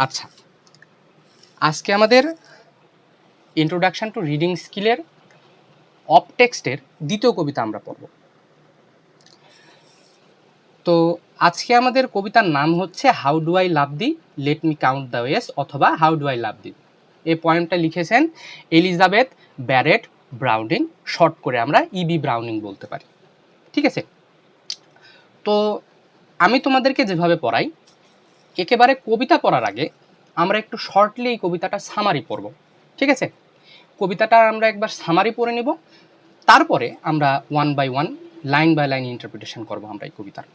আচ্ছা, আজকে আমাদের ইন্ট্রোডাকশন টু রিডিং স্কিলের অফ টেক্সটের দ্বিতীয় কবিতা আমরা পড়ব। তো আজকে আমাদের কবিতার নাম হচ্ছে how do I love thee, let me count the ওয়েস, অথবা হাউ ডু আই লাভ দি। এই পয়েমটা লিখেছেন এলিজাবেথ ব্যারেট ব্রাউনিং, শর্ট করে আমরা ইবি ব্রাউনিং বলতে পারি। ঠিক আছে, তো আমি তোমাদেরকে যেভাবে পড়াই, একেবারে কবিতা পড়ার আগে আমরা একটু শর্টলি এই কবিতাটা সামারি পড়ব। ঠিক আছে, কবিতাটা আমরা একবার সামারি পড়ে নেব, তারপরে আমরা one by one, line by line interpretation করবো আমরা এই কবিতার।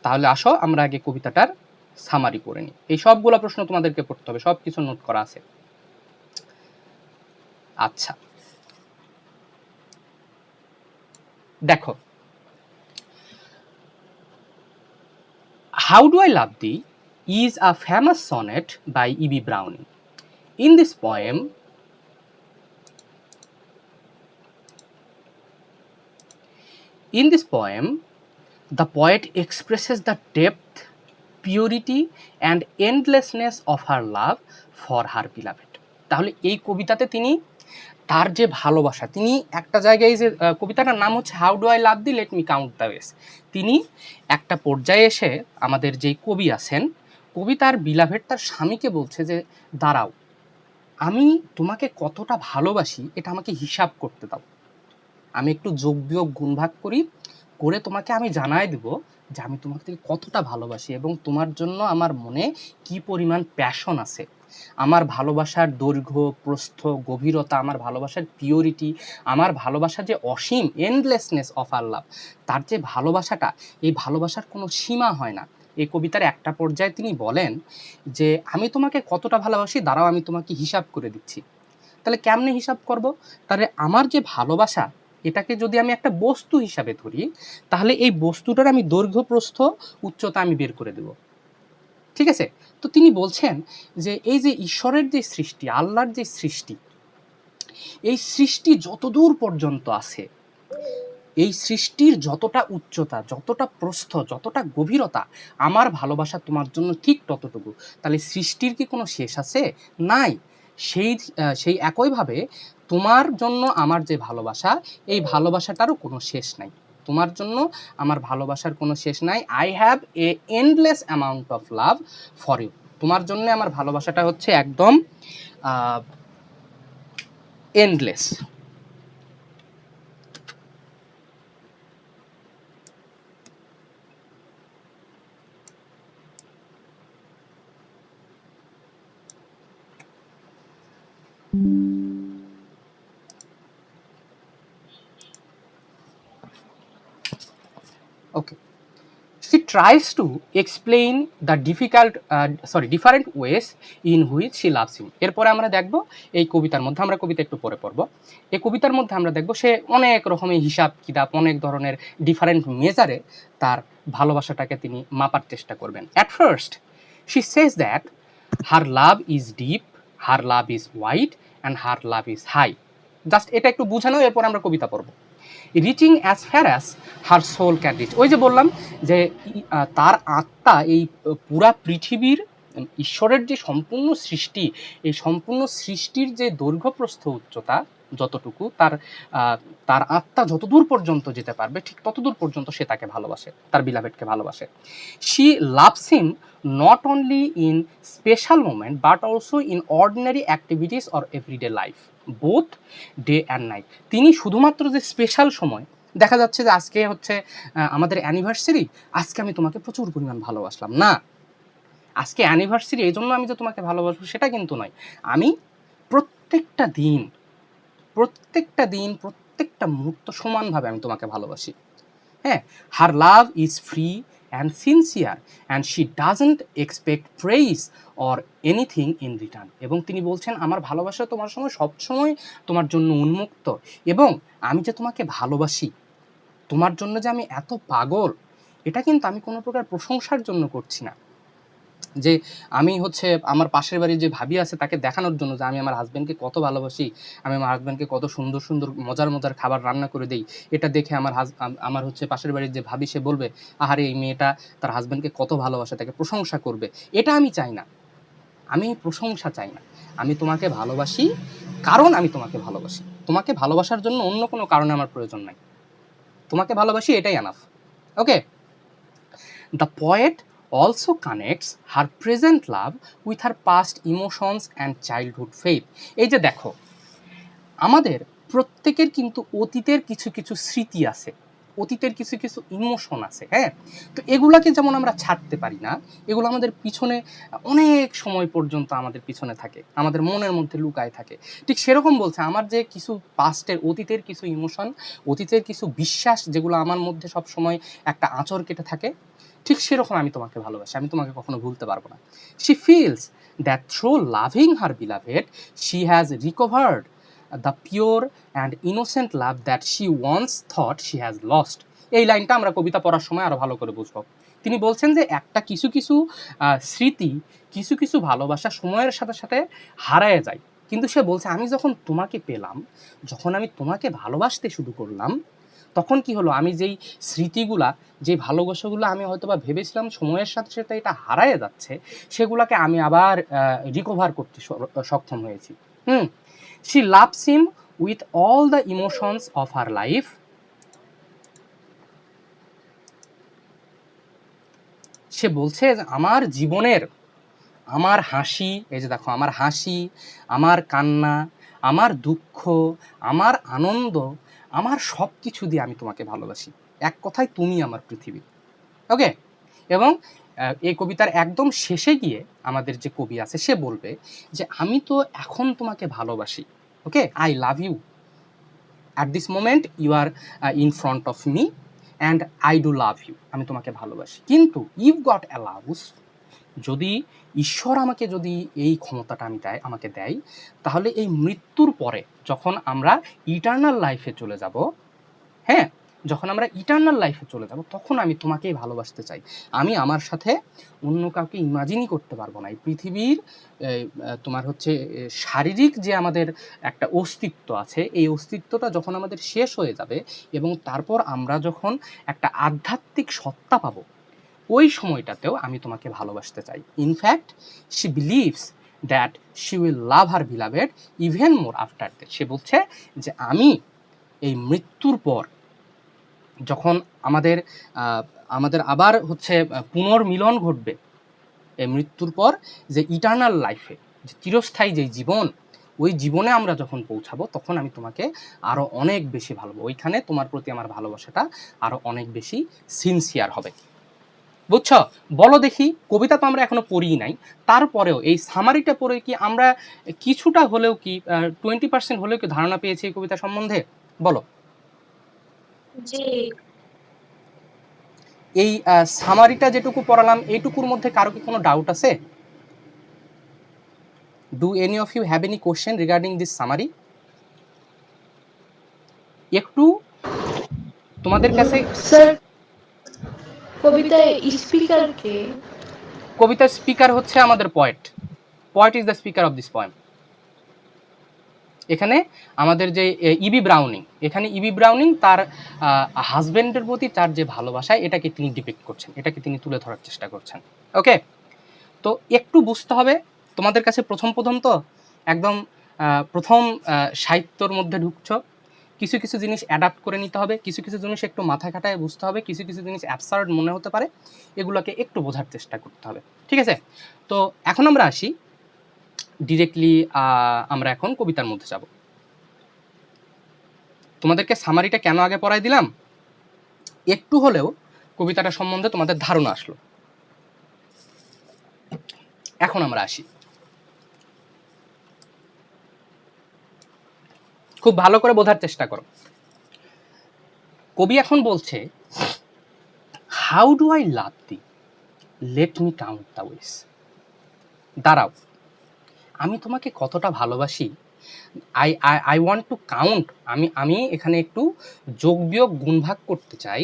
তাহলে আসো আমরা আগে কবিতাটার সামারি পড়ে নিই। এই সবগুলো প্রশ্ন তোমাদেরকে পড়তে হবে, সব কিছু নোট করা আছে। আচ্ছা, দেখো, how do I love the is a famous sonnet by E.B. Browning. In this poem, the poet expresses the depth, purity and endlessness of her love for her beloved. তাহলে এই কবিতাতে তিনি তার যে ভালোবাসা, তিনি একটা জায়গায়, যে কবিতাটার নাম হচ্ছে how do I love thee, let me count the ওয়েস, তিনি একটা পর্যায়ে এসে আমাদের যেই কবি আছেন, কবি তার বিলাভেড, তার স্বামীকে বলছে যে দাঁড়াও, আমি তোমাকে কতটা ভালোবাসি এটা আমাকে হিসাব করতে দাও, আমি একটু যোগ বিয়োগ গুণ ভাগ করে তোমাকে আমি জানাই দেব যে আমি তোমাকে কতটা ভালোবাসি এবং তোমার জন্য আমার মনে কি পরিমাণ প্যাশন আছে, আমার ভালোবাসার দৈর্ঘ্য প্রস্থ গভীরতা, আমার ভালোবাসার পিওরিটি, আমার ভালোবাসার যে অসীম এন্ডলেসনেস অফ আর লাভ, তার যে ভালোবাসাটা, এই ভালোবাসার কোনো সীমা হয় না। এই কবিতার একটা পর্যায়ে তিনি বলেন যে আমি তোমাকে কতটা ভালোবাসি, দাঁড়াও আমি তোমাকে হিসাব করে দিচ্ছি। তাহলে কেমনে হিসাব করব? তাহলে আমার যে ভালোবাসা, এটাকে যদি আমি একটা বস্তু হিসাবে ধরি, তাহলে এই বস্তুটার আমি দৈর্ঘ্য প্রস্থ উচ্চতা আমি বের করে দেব। ঠিক আছে, তো তিনি বলছেন যে এই যে ঈশ্বরের যে সৃষ্টি, আল্লাহর যে সৃষ্টি, এই সৃষ্টি যতদূর পর্যন্ত আছে, এই সৃষ্টির যতটা উচ্চতা, যতটা প্রস্থ, যতটা গভীরতা, আমার ভালোবাসা তোমার জন্য ঠিক ততটুকু। তাহলে সৃষ্টির কি কোনো শেষ আছে? নাই। সেই একইভাবে তোমার জন্য আমার যে ভালোবাসা, এই ভালোবাসাটারও কোনো শেষ নাই। তোমার জন্য আমার ভালোবাসার কোনো শেষ নাই। I have a endless amount of love for you. তোমার জন্য আমার ভালোবাসাটা হচ্ছে একদম endless. Okay. She tries to explain the different ways in which she loves him. এরপরে আমরা দেখব এই কবিতার মধ্যে, আমরা কবিতা একটু পরে পড়ব, এই কবিতার মধ্যে আমরা দেখব সে অনেক রকমের হিসাব কিতাব, অনেক ধরনের ডিফারেন্ট মেজারে তার ভালোবাসাটাকে তিনি মাপার চেষ্টা করবেন। At first she says that her love is deep, her love is wide and her love is high. Just এটা একটু বুঝানো, এরপর আমরা কবিতা পড়ব। Reaching as far as her soul can reach. ওই যে বললাম যে তার আত্মা এই পুরা পৃথিবীর, ঈশ্বরের যে সম্পূর্ণ সৃষ্টি, এই সম্পূর্ণ সৃষ্টির যে দৈর্ঘ্যপ্রস্থ উচ্চতা যতটুকু, তার আত্মা যতদূর পর্যন্ত যেতে পারবে ঠিক ততদূর পর্যন্ত সে তাকে ভালোবাসে, তার বিলাভেডকে ভালোবাসে। She loves him not only in special moment but also in ordinary activities or everyday life, both day and night. তিনি শুধুমাত্র যে স্পেশাল সময়, দেখা যাচ্ছে যে আজকে হচ্ছে আমাদের অ্যানিভার্সারি, আজকে আমি তোমাকে প্রচুর পরিমাণ ভালোবাসলাম, না, আজকে অ্যানিভার্সারি এই জন্য আমি যে তোমাকে ভালোবাসবো সেটা কিন্তু নয়। আমি প্রত্যেকটা দিন প্রত্যেকটা মুহূর্ত সমানভাবে আমি তোমাকে ভালোবাসি। হ্যাঁ, her love is free and sincere and she doesn't expect praise or anything in return. এবং তিনি বলছেন আমার ভালোবাসা তোমার সঙ্গে সবসময় তোমার জন্য উন্মুক্ত, এবং আমি যে তোমাকে ভালোবাসি, তোমার জন্য যে আমি এত পাগল, এটা কিন্তু আমি কোনো প্রকার প্রশংসার জন্য করছি না, যে আমি হচ্ছে আমার পাশের বাড়ির যে ভাবি আছে তাকে দেখানোর জন্য যে আমি আমার হাজব্যান্ডকে কত ভালোবাসি, আমি আমার হাজব্যান্ডকে কত সুন্দর সুন্দর মজার খাবার রান্না করে দিই, এটা দেখে আমার হচ্ছে পাশের বাড়ির যে ভাবি সে বলবে আহারে এই মেয়েটা তার হাজব্যান্ডকে কত ভালোবাসে, তাকে প্রশংসা করবে, এটা আমি চাই না। আমি প্রশংসা চাই না, আমি তোমাকে ভালোবাসি কারণ আমি তোমাকে ভালোবাসি। তোমাকে ভালোবাসার জন্য অন্য কোনো কারণে আমার প্রয়োজন নাই, তোমাকে ভালোবাসি, এটাই enough. Okay, the poet also connects her present love with her past emotions and childhood faith. এই যে দেখো, আমাদের প্রত্যেকের কিন্তু অতীতের কিছু কিছু স্মৃতি আছে, অতীতের কিছু কিছু ইমোশন আছে, হ্যাঁ। তো এগুলাকে যেমন আমরা ছাড়তে পারি না, এগুলো আমাদের পিছনে অনেক সময় পর্যন্ত আমাদের পিছনে থাকে, আমাদের মনের মধ্যে লুকায় থাকে। ঠিক সেরকম বলছে, আমার যে কিছু পাস্টের অতীতের কিছু ইমোশন, অতীতের কিছু বিশ্বাস যেগুলো আমার মধ্যে সব সময় একটা আঁচড় কেটে থাকে, ঠিক সেরকম আমি তোমাকে ভালোবাসি, আমি তোমাকে কখনো ভুলতে পারবো না। She feels that through loving her beloved she has recovered the pure and innocent love that she once thought she has lost. এই লাইনটা আমরা কবিতা পড়ার সময় আরও ভালো করে বুঝব। তিনি বলছেন যে একটা কিছু কিছু স্মৃতি, কিছু কিছু ভালোবাসা সময়ের সাথে সাথে হারায় যায়, কিন্তু সে বলছে আমি যখন তোমাকে পেলাম, যখন আমি তোমাকে ভালোবাসতে শুরু করলাম, তখন কি হলো, আমি যেই স্মৃতিগুলা, যে ভালোবাসাগুলো আমি হয়তো বা ভেবেছিলাম সময়ের সাথে সাথে এটা হারায় যাচ্ছে, সেগুলাকে আমি আবার রিকভার করতে সক্ষম হয়েছি। She loves him with all the emotions of her life. সে বলছে যে আমার জীবনের, আমার হাসি, এই যে দেখো, আমার হাসি, আমার কান্না, আমার দুঃখ, আমার আনন্দ, আমার সব কিছু দিয়ে আমি তোমাকে ভালোবাসি। এক কথায় তুমি আমার পৃথিবী। ওকে, এবং এই কবিতার একদম শেষে গিয়ে আমাদের যে কবি আছে সে বলবে যে আমি তো এখন তোমাকে ভালোবাসি। Okay, I love you at this moment, you are in front of me and I do love you, আমি তোমাকে ভালোবাসি। কিন্তু ইফ গড অ্যালাউস, যদি ঈশ্বর আমাকে যদি এই ক্ষমতাটা আমাকে দেয়, তাহলে এই মৃত্যুর পরে যখন আমরা ইটার্নাল লাইফে চলে যাব, হ্যাঁ, যখন আমরা ইটার্নাল লাইফে চলে যাব, তখন আমি তোমাকেই ভালোবাসতে চাই। আমি আমার সাথে অন্য কাউকে ইমাজিনই করতে পারবো না। এই পৃথিবীর তোমার হচ্ছে শারীরিক যে আমাদের একটা অস্তিত্ব আছে, এই অস্তিত্বটা যখন আমাদের শেষ হয়ে যাবে এবং তারপর আমরা যখন একটা আধ্যাত্মিক সত্তা পাবো, ওই সময়টাতেও আমি তোমাকে ভালোবাসতে চাই। In fact she believes that she will love her beloved even more after that. সে বলছে যে আমি এই মৃত্যুর পর যখন আমাদের আমাদের আবার হচ্ছে পুনর্মিলন ঘটবে, এই মৃত্যুর পর যে ইটার্নাল লাইফে, যে চিরস্থায়ী যে জীবন, ওই জীবনে আমরা যখন পৌঁছাবো, তখন আমি তোমাকে আরও অনেক বেশি ভালোবাসবো, ওইখানে তোমার প্রতি আমার ভালোবাসাটা আরও অনেক বেশি সিনসিয়ার হবে। বুঝছো? বলো দেখি, কবিতা তো আমরা এখনো পড়ি নাই, তারপরেও এই সামারিটা পড়ে কি আমরা কিছুটা হলেও কি 20% হলেও কি ধারণা পেয়েছি এই কবিতা সম্বন্ধে? বলো। জি। এই সামারিটা যেটুকু পড়ালাম, এইটুকুর মধ্যে কারো কি কোনো ডাউট আছে? Do any of you have any question regarding this summary? একটু তোমাদের কাছে স্যার, কবিতায় স্পিকার কে? কবিতার স্পিকার হচ্ছে আমাদের poet. Poet is the speaker of this poem. এখানে আমাদের যে ইবি ব্রাউনিং, এখানে ইবি ব্রাউনিং তার হাজব্যান্ডের প্রতি তার যে ভালোবাসা, এটাকে তিনি ডিপিক্ট করছেন, এটাকে তিনি তুলে ধরার চেষ্টা করছেন। ওকে, তো একটু বুঝতে হবে তোমাদের কাছে, প্রথম তো একদম প্রথম সাহিত্যর মধ্যে ঢুকছ, কিছু কিছু জিনিস অ্যাডাপ্ট করে নিতে হবে, কিছু কিছু জিনিস একটু মাথা খাটায় বুঝতে হবে, কিছু কিছু জিনিস অ্যাবসার্ড মনে হতে পারে, এগুলোকে একটু বোঝার চেষ্টা করতে হবে। ঠিক আছে, তো এখন আমরা আসি ডিরেক্টলি, আমরা এখন কবিতার মধ্যে যাব। তোমাদেরকে সামারিটা কেন আগে পড়াই দিলাম, একটু হলেও কবিতাটা সম্বন্ধে তোমাদের ধারণা আসলো। এখন আমরা আসি, খুব ভালো করে বোঝার চেষ্টা করো। কবি এখন বলছে, how do I love thee, let me count the ways. দাঁড়াও, আমি তোমাকে কতটা ভালোবাসি, I I I want to count, আমি এখানে একটু যোগ বিয়োগ গুণভাগ করতে চাই।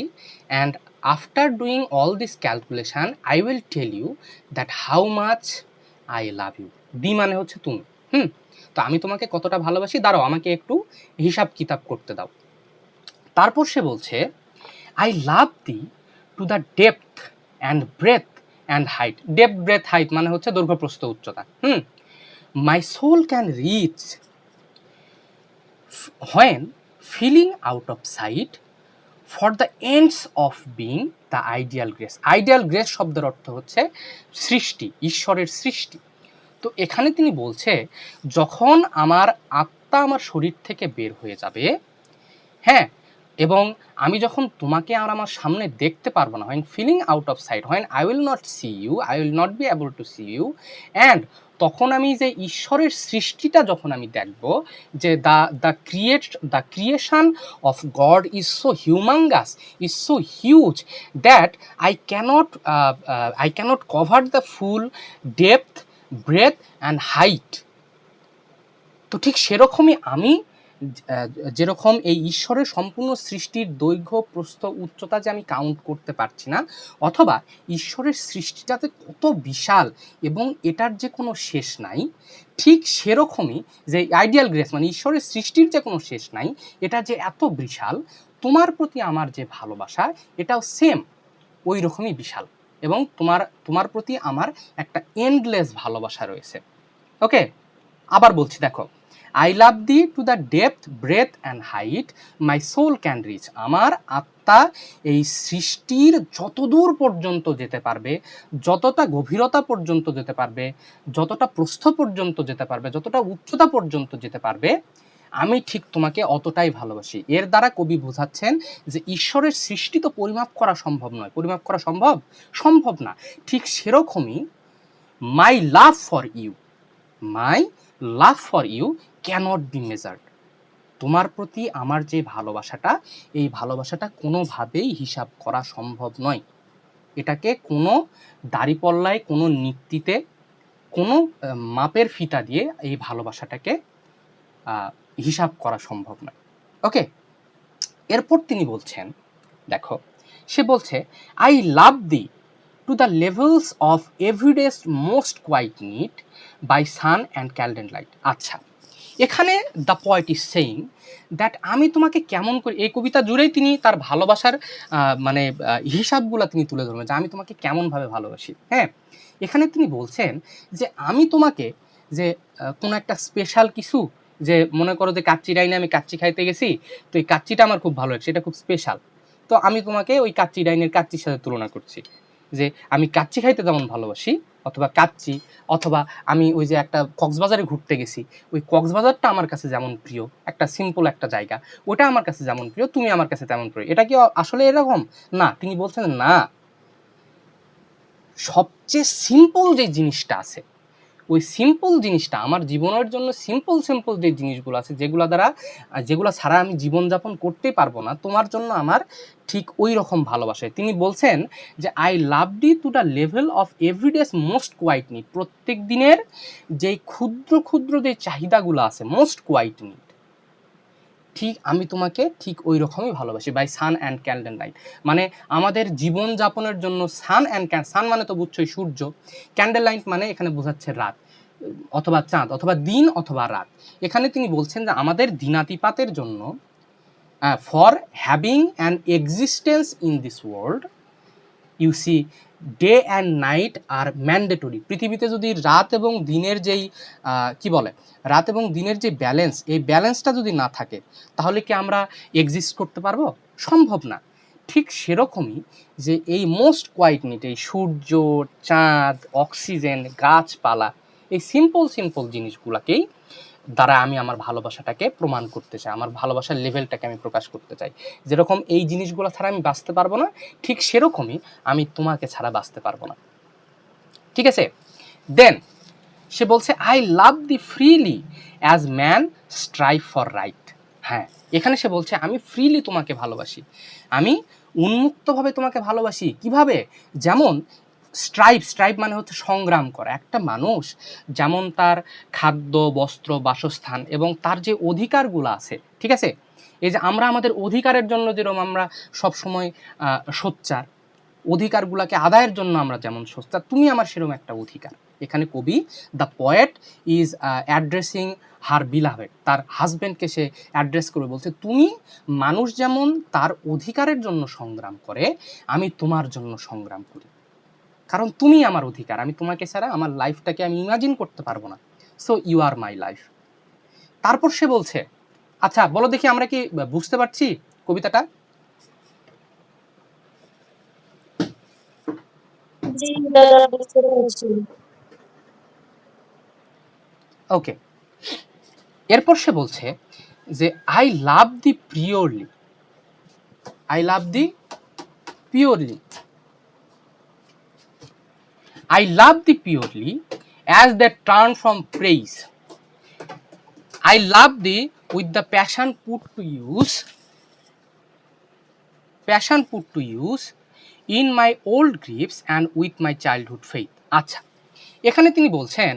And after doing all this calculation I will tell you that how much I love you. Thee মানে হচ্ছে তুমি। তো আমি তোমাকে কতটা ভালোবাসি, দাঁড়াও আমাকে একটু হিসাব কিতাব করতে দাও। তারপর সে বলছে, I love thee to the depth and breadth and height, depth breadth height মানে হচ্ছে দৈর্ঘ্য প্রস্থ উচ্চতা। My soul can reach when feeling out of sight for the ends of being the ideal grace. Ideal grace শব্দের অর্থ হচ্ছে সৃষ্টি, ঈশ্বরের সৃষ্টি। তো এখানে তিনি বলছে যখন আমার আত্মা আমার শরীর থেকে বের হয়ে যাবে, হ্যাঁ, এবং আমি যখন তোমাকে আর আমার সামনে দেখতে পারবো না, when feeling out of sight, when I will not see you, I will not be able to see you, and তখন আমি যে ঈশ্বরের সৃষ্টিটা যখন আমি দেখব, যে the creation of God is so humongous, is so huge that I cannot cover the full depth, breadth and height. তো ঠিক সেরকমই আমি যেরকম এই ঈশ্বরের সম্পূর্ণ সৃষ্টির দৈর্ঘ্য, প্রস্থ, উচ্চতা যে আমি কাউন্ট করতে পারছি না, অথবা ঈশ্বরের সৃষ্টিটাতে কত বিশাল এবং এটার যে কোনো শেষ নাই, ঠিক সেরকমই যে আইডিয়াল গ্রেস মানে ঈশ্বরের সৃষ্টির যে কোনো শেষ নাই, এটা যে এত বিশাল, তোমার প্রতি আমার যে ভালোবাসা এটাও সেম ওই রকমই বিশাল, এবং তোমার প্রতি আমার একটা এন্ডলেস ভালোবাসা রয়েছে। ওকে, আবার বলছি, দেখো, I love thee to the depth, breadth and height my soul can reach. আমার আত্মা এই সৃষ্টির যতদূর পর্যন্ত যেতে পারবে, যতটা গভীরতা পর্যন্ত যেতে পারবে, যতটা প্রস্থ পর্যন্ত যেতে পারবে, যতটা উচ্চতা পর্যন্ত যেতে পারবে, আমি ঠিক তোমাকে অতটাই ভালোবাসি। এর দ্বারা কবি বোঝাচ্ছেন যে ঈশ্বরের সৃষ্টি তো পরিমাপ করা সম্ভব নয়। পরিমাপ করা সম্ভব না। ঠিক সেরকমই my love for you, my love for you cannot be measured. তোমার প্রতি আমার যে ভালোবাসাটা, এই ভালোবাসাটা কোনোভাবেই হিসাব করা সম্ভব নয়। এটাকে কোনো দাড়িপল্লায়, কোনো নীতিতে, কোনো মাপের ফিতা দিয়ে এই ভালোবাসাটাকে হিসাব করা সম্ভব নয়। ওকে, এরপর তিনি বলছেন, দেখো, সে বলছে I love the to the levels of everyday's most quiet need by sun and candle light. আচ্ছা, এখানে the poet is saying that আমি তোমাকে কেমন করে, এই কবিতা জুড়েই তিনি তার ভালোবাসার মানে হিসাবগুলো তিনি তুলে ধরবেন যে আমি তোমাকে কেমনভাবে ভালোবাসি। হ্যাঁ, এখানে তিনি বলছেন যে আমি তোমাকে যে কোনো একটা স্পেশাল কিছু, যে মনে করো যে কাচ্চি ডাইনে আমি কাচ্চি খাইতে গেছি, তো এই কাচ্চিটা আমার খুব ভালো লাগছে, এটা খুব স্পেশাল, তো আমি তোমাকে ওই কাচ্চি ডাইনের কাচ্চির সাথে তুলনা করছি, যে আমি কাচ্চি খাইতে যেমন ভালোবাসি, অথবা কাচ্চি, অথবা আমি ওই যে একটা কক্সবাজারে ঘুরতে গেছি, ওই কক্সবাজারটা আমার কাছে যেমন প্রিয়, একটা সিম্পল একটা জায়গা, ওটা আমার কাছে যেমন প্রিয়, তুমি আমার কাছে তেমন প্রিয়। এটা কি আসলে এরকম? না, তিনি বলছেন না, সবচেয়ে সিম্পল যে জিনিসটা আছে, ওই সিম্পল জিনিসটা আমার জীবনের জন্য, সিম্পল যে জিনিসগুলো আছে, যেগুলো ছাড়া আমি জীবনযাপন করতেই পারবো না, তোমার জন্য আমার ঠিক ওই রকম ভালোবাসে। তিনি বলছেন যে I love thee to the level of everyday's most quiet need, প্রত্যেক দিনের যেই ক্ষুদ্র যে চাহিদাগুলো আছে, মোস্ট কোয়াইট নিড, ঠিক আমি তোমাকে ঠিক ওই রকমই ভালোবাসি। By sun and candle light, মানে আমাদের জীবনযাপনের জন্য সান মানে তো বুঝছোই সূর্য, ক্যান্ডেল লাইট মানে এখানে বোঝাচ্ছে রাত, অথবা চাঁদ, অথবা দিন, অথবা রাত। এখানে তিনি বলছেন যে আমাদের দিনাতিপাতের জন্য, for having an existence in this world, you see day and night are mandatory. পৃথিবীতে যদি রাত এবং দিনের যেই কি বলে, রাত এবং দিনের যে ব্যালেন্স, এই ব্যালেন্সটা যদি না থাকে, তাহলে কি আমরা এক্সিস্ট করতে পারবো? সম্ভব না। ঠিক সেরকমই যে এই মোস্ট কোয়াইট নিড, এই সূর্য, চাঁদ, অক্সিজেন, গাছপালা, এই সিম্পল জিনিসগুলোকেই দ্বারা আমি আমার ভালোবাসাটাকে প্রমাণ করতে চাই, আমার ভালোবাসার লেভেলটাকে আমি প্রকাশ করতে চাই। যেরকম এই জিনিসগুলো ছাড়া আমি বাঁচতে পারবো না, ঠিক সেরকমই আমি তোমাকে ছাড়া বাঁচতে পারবো না। ঠিক আছে, দেন সে বলছে I love the freely as man strive for right. হ্যাঁ, এখানে সে বলছে আমি ফ্রিলি তোমাকে ভালোবাসি, আমি উন্মুক্তভাবে তোমাকে ভালোবাসি। কিভাবে? যেমন স্ট্রাইভ মানে হচ্ছে সংগ্রাম করা। একটা মানুষ যেমন তার খাদ্য, বস্ত্র, বাসস্থান এবং তার যে অধিকারগুলো আছে, ঠিক আছে, এই যে আমরা আমাদের অধিকারের জন্য যেরকম আমরা সবসময় সোচ্চার, অধিকারগুলোকে আদায়ের জন্য আমরা যেমন সোচ্চার, তুমি আমার সেরকম একটা অধিকার। এখানে কবি, the poet is addressing her beloved, তার হাজব্যান্ডকে সে অ্যাড্রেস করে বলছে তুমি মানুষ যেমন তার অধিকারের জন্য সংগ্রাম করে, আমি তোমার জন্য সংগ্রাম করি। কারণ তুমি আমার অধিকার, আমি তোমাকে ছাড়া আমার লাইফটাকে আমি ইমাজিন করতে পারবো না, so you are my life. তারপর সে বলছে, আচ্ছা বলো দেখি আমরা কি বুঝতে পারছি কবিতাটা? জি দাদা, বুঝতে পেরেছি। ওকে, এরপর সে বলছে যে I love thee purely, I love thee purely, I love thee purely as they turn from praise. I love thee with the passion put to use in my old griefs and with my childhood faith. আচ্ছা, এখানে তিনি বলছেন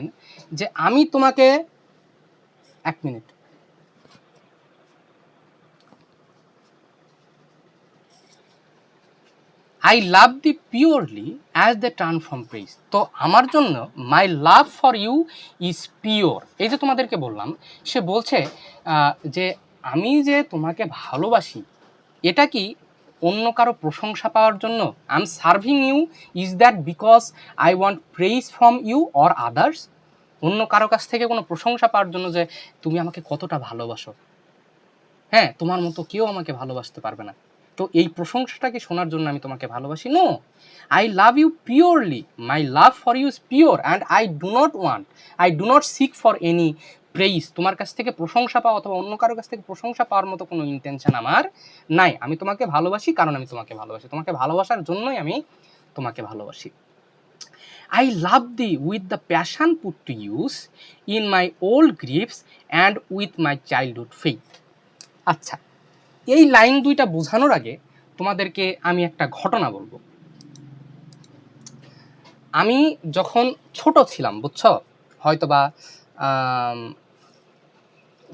যে আমি তোমাকে, এক minute, I love thee purely as the turn from praise. তো আমার জন্য my love for you is pure. এই যে তোমাদেরকে বললাম, সে বলছে যে আমি যে তোমাকে ভালোবাসি, এটা কি অন্য কারো প্রশংসা পাওয়ার জন্য? I am serving you, is that because I want praise from you or others? অন্য কারো কাছ থেকে কোনো প্রশংসা পাওয়ার জন্য যে তুমি আমাকে কতটা ভালোবাসো, হ্যাঁ তোমার মতো কেউ আমাকে ভালোবাসতে পারবে না, তো এই প্রশংসাটাকে শোনার জন্য আমি তোমাকে ভালোবাসি? No, I love you purely, my love for you is pure and I do not seek for any praise. তোমার কাছ থেকে প্রশংসা পাওয়া অথবা অন্য কারোর কাছ থেকে প্রশংসা পাওয়ার মতো কোনো ইন্টেনশন আমার নাই। আমি তোমাকে ভালোবাসি কারণ আমি তোমাকে ভালোবাসি, তোমাকে ভালোবাসার জন্যই আমি তোমাকে ভালোবাসি। I love thee with the passion put to use in my old griefs and with my childhood faith. আচ্ছা, এই লাইন দুইটা বোঝানোর আগে তোমাদেরকে আমি একটা ঘটনা বলবো। আমি যখন ছোট ছিলাম, বুঝছো, হয়তোবা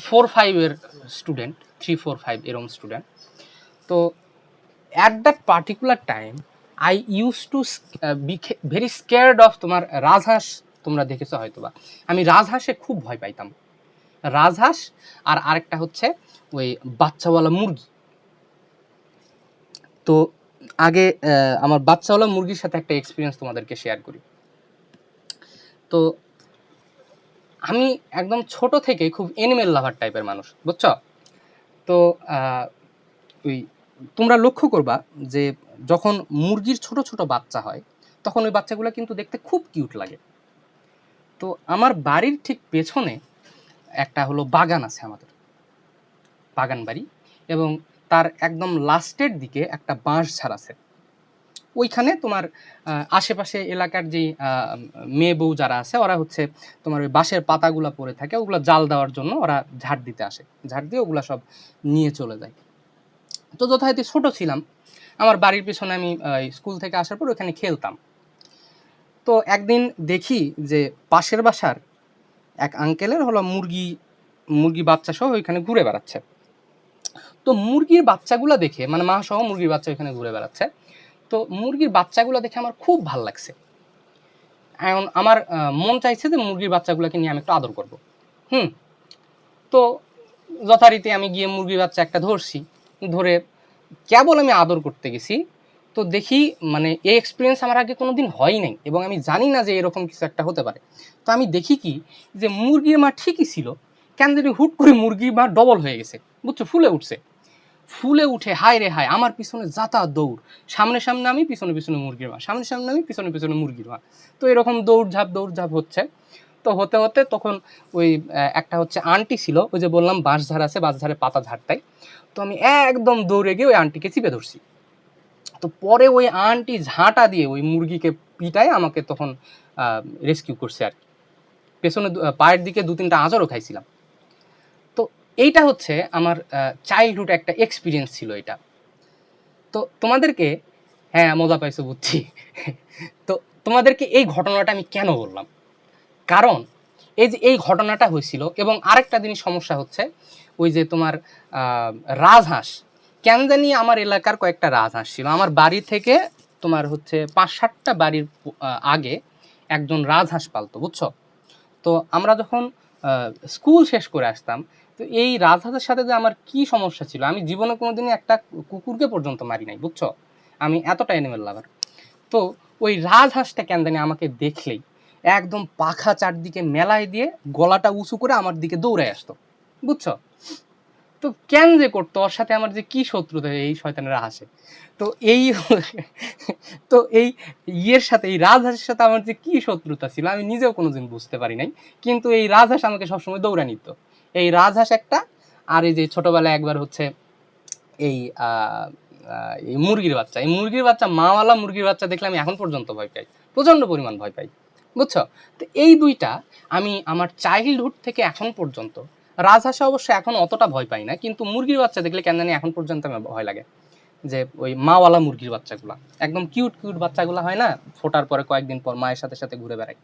4-5 স্টুডেন্ট, 3-4-5 এরকম স্টুডেন্ট, তো at that particular time I use to be very scared of তোমার রাজহাঁস। তোমরা দেখেছো হয়তোবা, আমি রাজহাঁসে খুব ভয় পাইতাম। রাজহাঁস আর আরেকটা হচ্ছে ওই বাচ্চাওয়ালা মুরগি। তো আগে আমার বাচ্চাওয়ালা মুরগির সাথে একটা এক্সপিরিয়েন্স তোমাদেরকে শেয়ার করি। তো আমি একদম ছোট থেকে খুব এনিমেল লাভার টাইপের মানুষ, বুঝছো। তো ওই তোমরা লক্ষ্য করবা যে যখন মুরগির ছোট ছোট বাচ্চা হয় তখন ওই বাচ্চাগুলো কিন্তু দেখতে খুব কিউট লাগে। তো আমার বাড়ির ঠিক পেছনে একটা হলো বাগান আছে, আমাদের বাগান বাড়ি, এবং তার একদম লাস্টের দিকে একটা বাঁশ ঝাড় আছে। ওইখানে তোমার আশেপাশে এলাকার যেই মেয়ে বউ যারা আছে ওরা হচ্ছে তোমার ওই বাঁশের পাতাগুলো পড়ে থাকে, ওগুলো জাল দেওয়ার জন্য ওরা ঝাড় দিতে আসে, ঝাড় দিয়ে ওগুলো সব নিয়ে চলে যায়। তো যথারীতি ছোট ছিলাম, আমার বাড়ির পিছনে আমি স্কুল থেকে আসার পর ওখানে খেলতাম। তো একদিন দেখি যে পাশের বাসার এক আঙ্কেলের হলো মুরগি বাচ্চা সহ ওইখানে ঘুরে বেড়াচ্ছে। তো মুরগির বাচ্চাগুলো দেখে, মানে মা সহ মুরগির বাচ্চা ওইখানে ঘুরে বেড়াচ্ছে, তো মুরগির বাচ্চাগুলো দেখে আমার খুব ভাল লাগছে। এখন আমার মন চাইছে যে মুরগির বাচ্চাগুলোকে নিয়ে আমি একটু আদর করব। তো যথারীতি আমি গিয়ে মুরগির বাচ্চা একটা ধরছি, ধরে কেবল আমি আদর করতে গেছি, তো দেখি মানে এই এক্সপিরিয়েন্স আমার আগে কোনো দিন হয়ই নাই এবং আমি জানি না যে এরকম কিছু একটা হতে পারে। তো আমি দেখি কি যে মুরগির মা ঠিকই ছিল, কেন জানি হুট করে মুরগির মা ডবল হয়ে গেছে, বুঝছো, ফুলে উঠছে। ফুলে উঠে হায় রে হায়, আমার পিছনে যাতায়াত দৌড়, সামনে সামনে আমি, পিছনে পিছনে মুরগির মা, সামনে সামনে আমি, পিছনে পিছনে মুরগির মা। তো এরকম দৌড় ঝাঁপ হচ্ছে। তো হতে হতে তখন ওই একটা হচ্ছে আন্টি ছিল, ওই যে বললাম বাঁশঝাড় আছে, বাঁশঝাড়ে পাতা ঝাড়তাই, তো আমি একদম দৌড়ে গিয়ে ওই আন্টিকে চিপে ধরছি। তো পরে ওই আন্টি ঝাঁটা দিয়ে ওই মুরগিকে পিটায় আমাকে তখন রেস্কিউ করছে আর কি। পেছনে পায়ের দিকে 2-3টা আঁচড়ও খাইছিলাম। তো এইটা হচ্ছে আমার চাইল্ডহুড একটা এক্সপিরিয়েন্স ছিল এটা। তো তোমাদেরকে, হ্যাঁ মজা পাইছো বুঝছি। তো তোমাদেরকে এই ঘটনাটা আমি কেন বললাম, কারণ এই যে এই ঘটনাটা হয়েছিল, এবং আরেকটা জিনিস সমস্যা হচ্ছে ওই যে তোমার রাজহাঁস, কেন জানি আমার এলাকার কয়েকটা রাজহাঁস ছিল আমার বাড়ি থেকে তোমার হচ্ছে 5-7টা বাড়ির আগে একজন রাজহাঁস পালতো, বুঝছো। তো আমরা যখন স্কুল শেষ করে আসতাম, তো এই রাজহাঁসের সাথে যে আমার কি সমস্যা ছিল, আমি জীবনে কোনোদিনই একটা কুকুরকে পর্যন্ত মারি নাই, বুঝছো, আমি এতটা অ্যানিমেল লাভার। তো ওই রাজহাঁসটা কেন জানি আমাকে দেখলেই একদম পাখা চারদিকে মেলায় দিয়ে গলাটা উঁচু করে আমার দিকে দৌড়ায় আসতো, বুঝছো? তো কেন যে করতো, ওর সাথে আমার যে কি শত্রুতা এই শয়তানের হাসে। তো এই তো এই ইয়ের সাথে, এই রাজহাঁসের সাথে আমার যে কি শত্রুতা ছিল আমি নিজেও কোনোদিন বুঝতে পারি নাই, কিন্তু এই রাজহাঁস আমাকে সবসময় দৌড়া নিত। এই রাজহাঁস একটা, আর এই যে ছোটবেলায় একবার হচ্ছে এই এই মুরগির বাচ্চা, এই মুরগির বাচ্চা, মাওয়ালা মুরগির বাচ্চা দেখলে আমি এখন পর্যন্ত ভয় পাই, প্রচণ্ড পরিমাণ ভয় পাই, বুঝছো? তো এই দুইটা আমি আমার চাইল্ডহুড থেকে এখন পর্যন্ত, রাজহাঁসে অবশ্য এখন অতটা ভয় পাই না, কিন্তু মুরগির বাচ্চা দেখলে কেন জানি এখন পর্যন্ত আমার ভয় লাগে। যে ওই মাওয়ালা মুরগির বাচ্চাগুলা, একদম কিউট কিউট বাচ্চাগুলা হয় না, ফোটার পরে কয়েকদিন পর মায়ের সাথে সাথে ঘুরে বেড়ায়।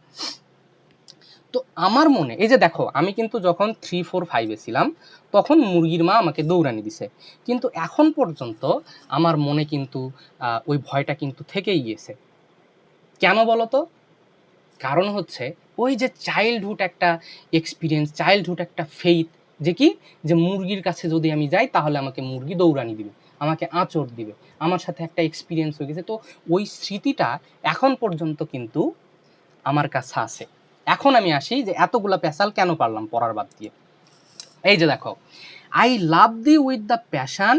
তো আমার মনে, এই যে দেখো আমি কিন্তু যখন 3, 4, 5-এ ছিলাম তখন মুরগির মা আমাকে দৌড়ানি দিছে, কিন্তু এখন পর্যন্ত আমার মনে কিন্তু ওই ভয়টা কিন্তু থেকেই গিয়েছে। কেন বলো তো? কারণ হচ্ছে ওই যে চাইল্ডহুড একটা এক্সপিরিয়েন্স, চাইল্ডহুড একটা ফেইথ, যে কি, যে মুরগির কাছে যদি আমি যাই তাহলে আমাকে মুরগি দৌড়ানি দিবে, আমাকে আঁচড় দিবে, আমার সাথে একটা এক্সপিরিয়েন্স হয়ে গেছে। তো ওই স্মৃতিটা এখন পর্যন্ত কিন্তু আমার কাছে আছে। এখন আমি আসি যে এতগুলা পেশাল কেন পারলাম পড়ার বাদ দিয়ে। এই যে দেখো, I love thee with the passion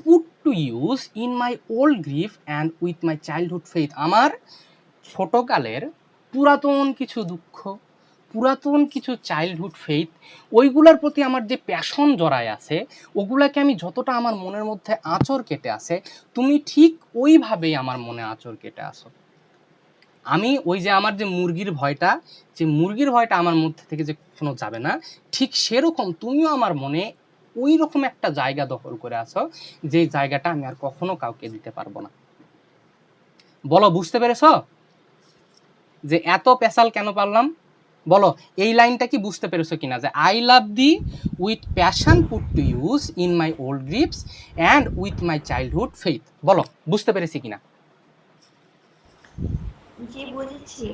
put to use in my old grief and with my childhood faith. আমার ছোটকালের পুরাতন কিছু দুঃখ, পুরাতন কিছু চাইল্ডহুড ফেইথ, ওইগুলার প্রতি আমার যে প্যাশন জড়ায় আছে, ওগুলাকে আমি যতটা আমার মনের মধ্যে আঁচড় কেটে আছে, তুমি ঠিক ওইভাবেই আমার মনে আঁচড় কেটে আসো। আমি ওই যে আমার যে মুরগির ভয়টা, যে মুরগির ভয়টা আমার মধ্যে থেকে যে কখনো যাবে না, ঠিক সেরকম তুমিও আমার মনে ওই রকম একটা জায়গা দখল করে আছো, যে জায়গাটা আমি আর কখনো কাউকে দিতে পারবো না। বলো, বুঝতে পেরেছো যে এত পেশাল কেন পারলাম? বলো, এই লাইনটা কি বুঝতে পেরেছো কিনা, যে I love thee with passion put to use in my old grips and with my childhood faith. বলো, বুঝতে পেরেছি কিনা? জি বুঝেছি।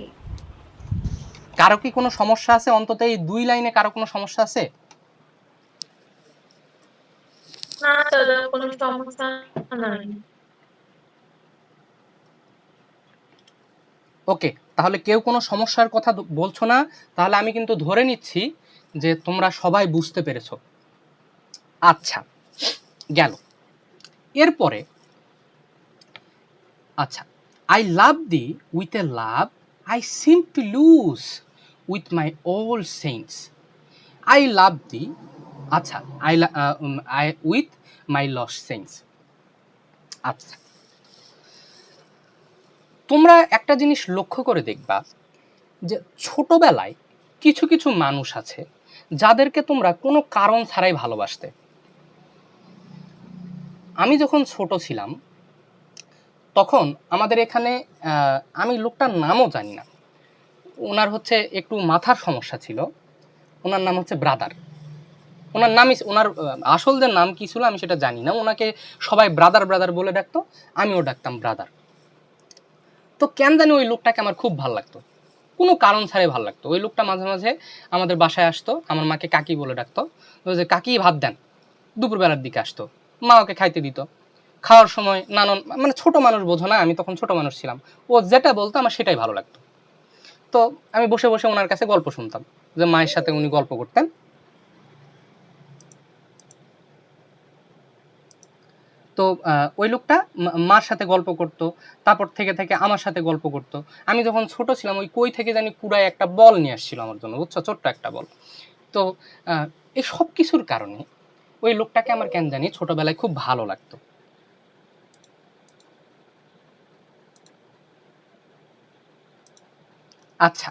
কারো কি কোনো সমস্যা আছে? অন্তত এই 2 লাইনে কারো কোনো সমস্যা আছে? না দাদা, কোনো সমস্যা নাই। ওকে, তাহলে কেউ কোনো সমস্যার কথা বলছো না, তাহলে আমি কিন্তু ধরে নিচ্ছি যে তোমরা সবাই বুঝতে পেরেছো। আচ্ছা, গেল। এরপরে আচ্ছা, I love thee with a love I seem to lose with my old saints. I love thee, আচ্ছা, I with my lost saints. আচ্ছা, তোমরা একটা জিনিস লক্ষ্য করে দেখবা যে ছোটবেলায় কিছু কিছু মানুষ আছে যাদেরকে তোমরা কোনো কারণ ছাড়াই ভালোবাসতে। আমি যখন ছোট ছিলাম তখন আমাদের এখানে, আমি লোকটার নামও জানি না, ওনার হচ্ছে একটু মাথার সমস্যা ছিল, ওনার নাম হচ্ছে ব্রাদার। ওনার নামই, ওনার আসল যে নাম কি ছিল আমি সেটা জানি না, ওনাকে সবাই ব্রাদার ব্রাদার বলে ডাকতো, আমিও ডাকতাম ব্রাদার। তো কেন জানি ওই লোকটাকে আমার খুব ভালো লাগতো, কোনো কারণ ছাড়াই ভালো লাগতো। ওই লোকটা মাঝে মাঝে আমাদের বাসায় আসতো, আমার মাকে কাকি বলে ডাকতো, যে কাকি ভাত দেন, দুপুরবেলার দিকে আসতো, মা ওকে খাইতে দিত। খাওয়ার সময় নানান, মানে ছোট মানুষ বোঝো না, আমি তখন ছোট মানুষ ছিলাম, ও যেটা বলতো আমার সেটাই ভালো লাগতো। তো আমি বসে বসে ওনার কাছে গল্প শুনতাম, যে মায়ের সাথে উনি গল্প করতেন। তো ওই লোকটা মার সাথে গল্প করতো, তারপর থেকে থেকে আমার সাথে গল্প করতো। আমি যখন ছোট ছিলাম ওই কই থেকে জানি কুড়ায় একটা বল নিয়ে আসছিল আমার জন্য, বুঝছো, ছোট্ট একটা বল। তো এই সব কিছুর কারণে ওই লোকটাকে আমার কেন জানি ছোটবেলায় খুব ভালো লাগতো। আচ্ছা,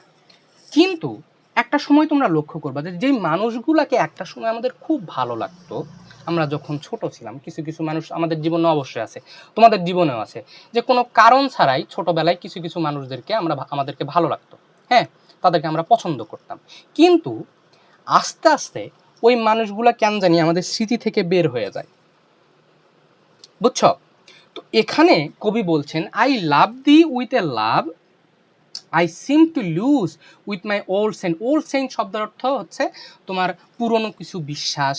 কিন্তু একটা সময় তোমরা লক্ষ্য করবা যে যেই মানুষগুলাকে একটা সময় আমাদের খুব ভালো লাগতো, আমরা যখন ছোট ছিলাম, কিছু কিছু মানুষ আমাদের জীবনে অবশ্যই আছে, তোমাদের জীবনেও আছে, যে কোনো কারণ ছাড়াই ছোটবেলায় কিছু কিছু মানুষদেরকে আমাদেরকে ভালো লাগতো, হ্যাঁ, তাদেরকে আমরা পছন্দ করতাম। কিন্তু আস্তে আস্তে ওই মানুষগুলা কেন জানি আমাদের স্মৃতি থেকে বের হয়ে যায়, বুঝছো? তো এখানে কবি বলছেন I love thee with a love I seem to lose with my old saint. Old saint শব্দের অর্থ হচ্ছে তোমার পুরনো কিছু বিশ্বাস,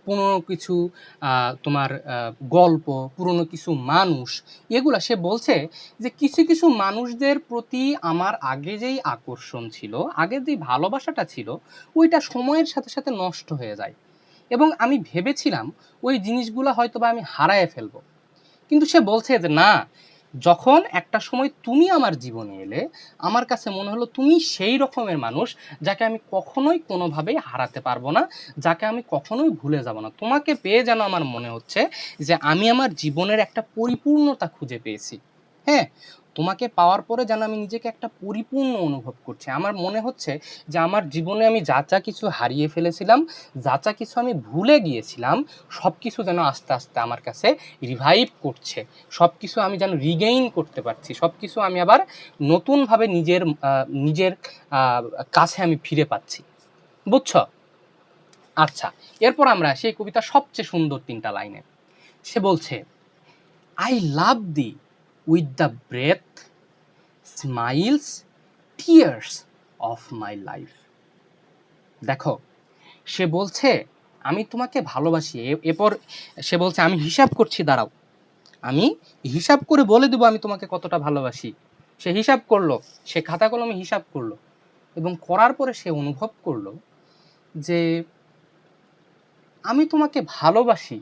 পুরনো কিছু তোমার গল্প, পুরনো কিছু মানুষ, এগুলা সে বলছে যে কিছু কিছু মানুষদের প্রতি আমার আগে যেই আকর্ষণ ছিল, আগে যেই ভালোবাসাটা ছিল, ওইটা সময়ের সাথে সাথে নষ্ট হয়ে যায় এবং আমি ভেবেছিলাম ওই জিনিসগুলো হয়তো বা আমি হারায় ফেলবো। কিন্তু সে বলছে যে না, যখন একটা সময় তুমি আমার জীবনে এলে, আমার কাছে মনে হলো তুমি সেই রকমের মানুষ যাকে আমি কখনোই কোনোভাবেই হারাতে পারবো না, যাকে আমি কখনোই ভুলে যাব না। তোমাকে পেয়ে যেন আমার মনে হচ্ছে যে আমি আমার জীবনের একটা পরিপূর্ণতা খুঁজে পেয়েছি। হ্যাঁ, তোমাকে পাওয়ার পরে যেন আমি নিজেকে একটা পরিপূর্ণ অনুভব করছি। আমার মনে হচ্ছে যে আমার জীবনে আমি যা যা কিছু হারিয়ে ফেলেছিলাম, যা যা কিছু আমি ভুলে গিয়েছিলাম, সব কিছু যেন আস্তে আস্তে আমার কাছে রিভাইভ করছে, সব কিছু আমি যেন রিগেইন করতে পারছি, সব কিছু আমি আবার নতুনভাবে নিজের কাছে আমি ফিরে পাচ্ছি। বুঝছ? আচ্ছা, এরপর আমরা সেই কবিতার সবচেয়ে সুন্দর 3টা লাইনে সে বলছে, I love thee with the breath, smiles, tears of my life. দেখো, সে বলছে আমি তোমাকে ভালোবাসি। এরপর সে বলছে আমি হিসাব করছি, দাঁড়াও, আমি হিসাব করে বলে দেবো আমি তোমাকে কতটা ভালোবাসি। সে হিসাব করলো, সে খাতা কলমে হিসাব করলো এবং করার পরে সে অনুভব করলো যে আমি তোমাকে ভালোবাসি,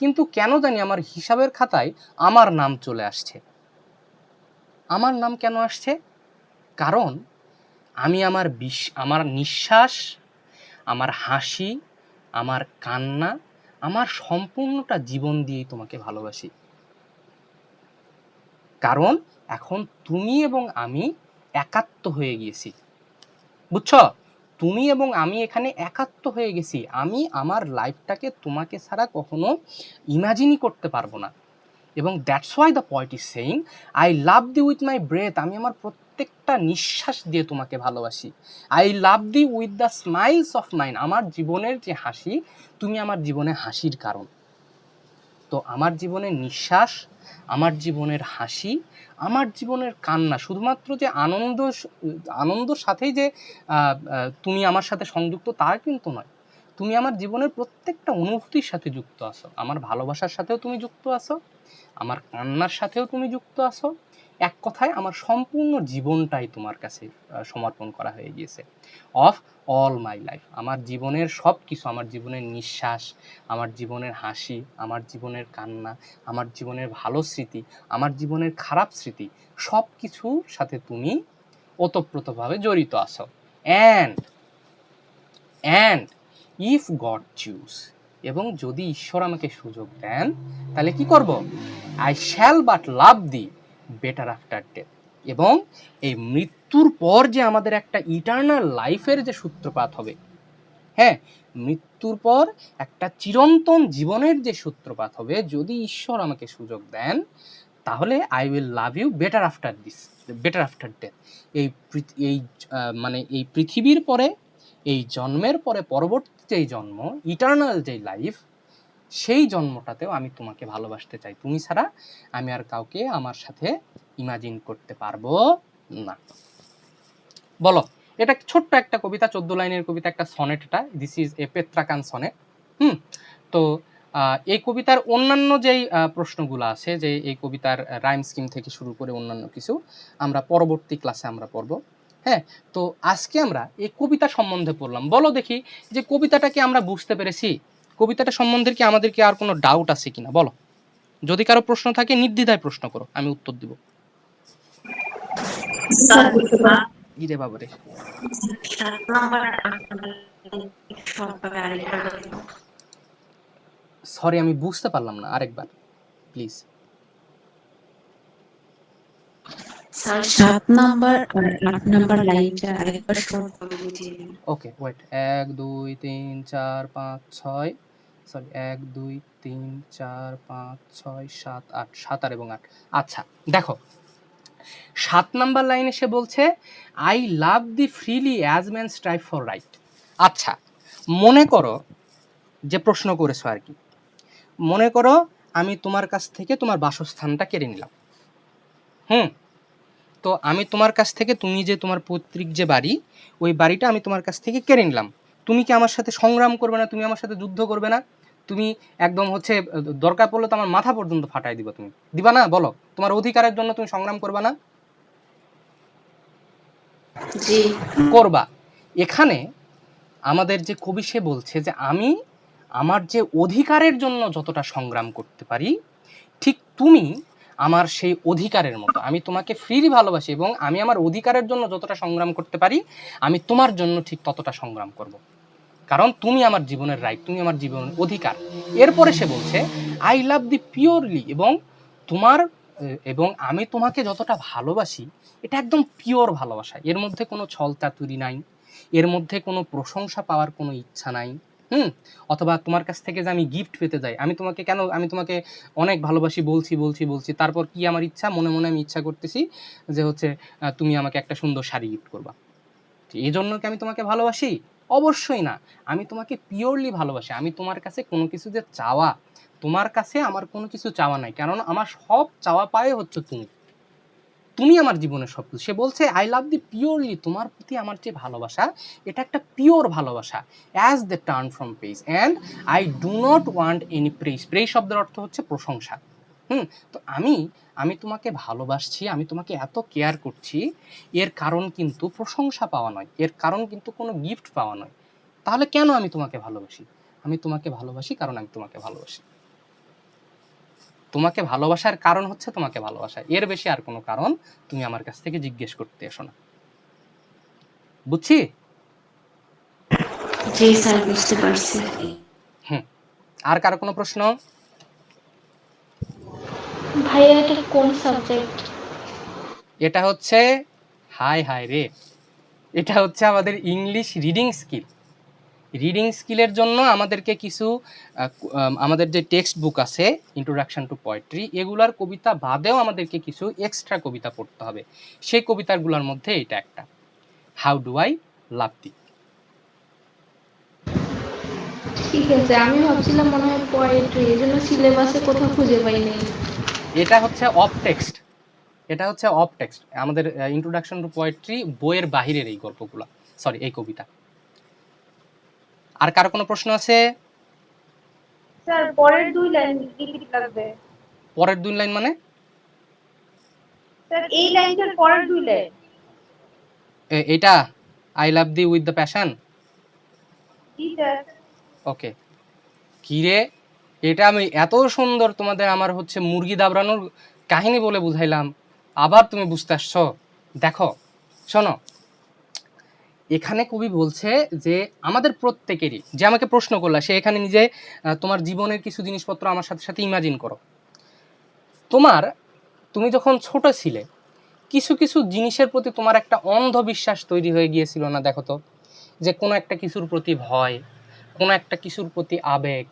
কিন্তু কেন জানি আমার হিসাবের খাতায় আমার নাম চলে আসছে। আমার নাম কেন আসছে? কারণ আমি আমার নিঃশ্বাস, আমার হাসি, আমার কান্না, আমার সম্পূর্ণটা জীবন দিয়েই তোমাকে ভালোবাসি। কারণ এখন তুমি এবং আমি একাত্ম হয়ে গিয়েছি। বুঝছ? তুমি এবং আমি এখানে একাত্ম হয়ে গেছি। আমি আমার লাইফটাকে তোমাকে ছাড়া কখনো ইমাজিনই করতে পারবো না। এবং that's why the poet is saying, I love thee with my breath, আমি আমার প্রত্যেকটা নিঃশ্বাস দিয়ে তোমাকে ভালোবাসি। I love thee with the smiles of mine, আমার জীবনের যে হাসি, তুমি আমার জীবনে হাসির কারণ। তো আমার জীবনের নিঃশ্বাস, আমার জীবনের হাসি, আমার জীবনের কান্না, শুধুমাত্র যে আনন্দর সাথেই যে তুমি আমার সাথে সংযুক্ত তা কিন্তু নয়। তুমি আমার জীবনের প্রত্যেকটা অনুভূতির সাথে যুক্ত আছো। আমার ভালোবাসার সাথেও তুমি যুক্ত আছো, আমার কান্নার সাথেও তুমি যুক্ত আছো। এক কথায় আমার সম্পূর্ণ জীবনটাই তোমার কাছে সমর্পণ করা হয়ে গিয়েছে। অফ অল মাই লাইফ, আমার জীবনের সব কিছু, আমার জীবনের নিঃশ্বাস, আমার জীবনের হাসি, আমার জীবনের কান্না, আমার জীবনের ভালো স্মৃতি, আমার জীবনের খারাপ স্মৃতি, সব কিছুর সাথে তুমি ওতপ্রোতভাবে জড়িত আছো। অ্যান্ড ইফ গড চুজ, এবং যদি ঈশ্বর আমাকে সুযোগ দেন, তাহলে কি করব? I shall but love the better after death. এবং এই মৃত্যুর পর যে আমাদের একটা ইটার্নাল লাইফের যে সূত্রপাত হবে, হ্যাঁ, মৃত্যুর পর একটা চিরন্তন জীবনের যে সূত্রপাত হবে, যদি ঈশ্বর আমাকে সুযোগ দেন, তাহলে I will love you better after death. এই মানে এই পৃথিবীর পরে, এই জন্মের পরে পরবর্তী যেই জন্ম, ইটার্নাল যেই লাইফ, সেই জন্মটাতেও আমি তোমাকে ভালোবাসতে চাই। তুমি ছাড়া আমি আর কাউকে আমার সাথে ইমাজিন করতে পারবো না। বলো, এটা ছোট্ট একটা কবিতা, 14 লাইনের কবিতা, একটা সনেট। এটা দিস ইজ এ পেত্রাকান সনেট। তো এই কবিতার অন্যান্য যেই প্রশ্নগুলো আছে, যে এই কবিতার রাইম স্কিম থেকে শুরু করে অন্যান্য কিছু আমরা পরবর্তী ক্লাসে আমরা পড়ব। হ্যাঁ, তো আজকে আমরা এই কবিতা সম্বন্ধে পড়লাম। বলো দেখি যে কবিতাটাকে আমরা বুঝতে পেরেছি? কবিতাটা সম্বন্ধে কি আমাদের কি আর কোনো ডাউট আছে কিনা বলো? যদি কারো প্রশ্ন থাকে নির্দ্বিধায় প্রশ্ন করো, আমি উত্তর দিব। ইরে বাবারে, 7 নাম্বার সংখ্যাটা আরেকবার বলুন। সরি আমি বুঝতে পারলাম না, আরেকবার প্লিজ। স্যার 7 নাম্বার আর 8 নাম্বার লাইনটা আরেকবার শর্ট করে বুঝিয়ে দিন। ওকে, ওয়েট, 1 2 3 4 5 6, সরি 1 2 3 4 5 6 7 8, 7 আর এবং 8। আচ্ছা দেখো, 7 নাম্বার লাইনে সে বলছে I love the freely as man strive for right. আচ্ছা, মনে করো যে প্রশ্ন করেছো আর কি, মনে করো আমি তোমার কাছ থেকে তোমার বাসস্থানটা কেড়ে নিলাম। তো আমি তোমার কাছ থেকে, তুমি যে তোমার পৈতৃক যে বাড়ি, ওই বাড়িটা আমি তোমার কাছ থেকে কেড়ে নিলাম। তুমি কি আমার সাথে সংগ্রাম করবে না? তুমি আমার সাথে যুদ্ধ করবে না? তুমি একদম হচ্ছে দরকার পড়লে তো আমার মাথা পর্যন্ত ফাটাই দিবা, তুমি দিবা না? বলো, তোমার অধিকারের জন্য তুমি সংগ্রাম করবা না? জি। করবা। এখানে আমাদের যে কবি সে বলছে যে আমি আমার যে অধিকারের জন্য যতটা সংগ্রাম করতে পারি, ঠিক তুমি আমার সেই অধিকারের মতো, আমি তোমাকে ফ্রিলি ভালোবাসি এবং আমি আমার অধিকারের জন্য যতটা সংগ্রাম করতে পারি আমি তোমার জন্য ঠিক ততটা সংগ্রাম করব, কারণ তুমি আমার জীবনের রাইট, তুমি আমার জীবনের অধিকার। এরপরে সে বলছে আই লাভ দি পিওরলি, এবং তোমার এবং আমি তোমাকে যতটা ভালোবাসি এটা একদম পিওর ভালোবাসা, এর মধ্যে কোনো ছলচাতুরি নাই, এর মধ্যে কোনো প্রশংসা পাওয়ার কোনো ইচ্ছা নাই। অথবা তোমার কাছ থেকে যে আমি গিফট পেতে যাই, আমি তোমাকে কেন, আমি তোমাকে অনেক ভালোবাসি বলছি বলছি বলছি, তারপর কি আমার ইচ্ছা, মনে মনে আমি ইচ্ছা করতেছি যে হচ্ছে তুমি আমাকে একটা সুন্দর শাড়ি গিফট করবা, এই জন্য কি আমি তোমাকে ভালোবাসি? অবশ্যই না। আমি তোমাকে পিওরলি ভালোবাসি, আমি তোমার কাছে কোনো কিছু যে চাওয়া, তোমার কাছে আমার কোনো কিছু চাওয়া নাই, কারণ আমার সব চাওয়া পায় হচ্ছে তুমি, তুমি আমার জীবনের সব কিছু। সে বলছে আই লাভ দি পিওরলি, তোমার প্রতি আমার যে ভালোবাসা এটা একটা পিওর ভালোবাসা, as the turn from praise and I do not want any praise. Praise শব্দের অর্থ হচ্ছে প্রশংসা। তো আমি আমি তোমাকে ভালোবাসছি, আমি তোমাকে এত কেয়ার করছি, এর কারণ কিন্তু প্রশংসা পাওয়া নয়, এর কারণ কিন্তু কোনো গিফট পাওয়া নয়। তাহলে কেন আমি তোমাকে ভালোবাসি? আমি তোমাকে ভালোবাসি কারণ আমি তোমাকে ভালোবাসি। তোমাকে ভালোবাসার কারণ হচ্ছে তোমাকে ভালোবাসা, এর বেশি আর কোনো কারণ তুমি আমার কাছ থেকে জিজ্ঞেস করতে এসো না। বুঝছি? জি স্যার, বুঝতে পারছি। আর কারো কোনো প্রশ্ন? ভাইয়া এটা কোন সাবজেক্ট? এটা হচ্ছে, হাই হাই রে, এটা হচ্ছে আমাদের ইংলিশ রিডিং স্কিল। রিডিং স্কিলের জন্য আমাদেরকে কিছু আমাদের যে টেক্সট বুক আছে ইন্ট্রোডাকশন টু পোয়েট্রি, এগুলার কবিতা বাদেও আমাদেরকে কিছু এক্সট্রা কবিতা পড়তে হবে। সেই কবিতাগুলোর মধ্যে এটা একটা, হাউ ডু আই লাভ দি। ঠিক আছে, আমি ভাবছিলাম মনে হয় পোয়েট্রি, এই জন্য সিলেবাসে কোথাও খুঁজে পাই নাই। এটা হচ্ছে অফ টেক্সট, এটা হচ্ছে অফ টেক্সট, আমাদের ইন্ট্রোডাকশন টু পোয়েট্রি বইয়ের বাহিরের এই গল্পগুলো, সরি এই কবিতা। আর কারো কোনো প্রশ্ন আছে? স্যার পরের 2 লাইন রিপিট লাগবে। পরের 2 লাইন মানে? স্যার এই লাইনটার পরের 2 লাইন। এটা I love thee with the passion. জি স্যার। ওকে। কিরে, এটা আমি এত সুন্দর তোমাদের আমার হচ্ছে মুরগি দাবড়ানোর কাহিনী বলে বুঝাইলাম, আবার তুমি বুঝতে আসছো? দেখো শোনো, এখানে কবি বলছে যে আমাদের প্রত্যেকেরই, যে আমাকে প্রশ্ন করলা সে এখানে নিজে তোমার জীবনের কিছু জিনিসপত্র আমার সাথে সাথে ইমাজিন করো। তুমি যখন ছোট ছিলে কিছু কিছু জিনিসের প্রতি তোমার একটা অন্ধবিশ্বাস তৈরি হয়ে গিয়েছিল না? দেখো তো, যে কোনো একটা কিছুর প্রতি ভয়, কোনো একটা কিছুর প্রতি আবেগ,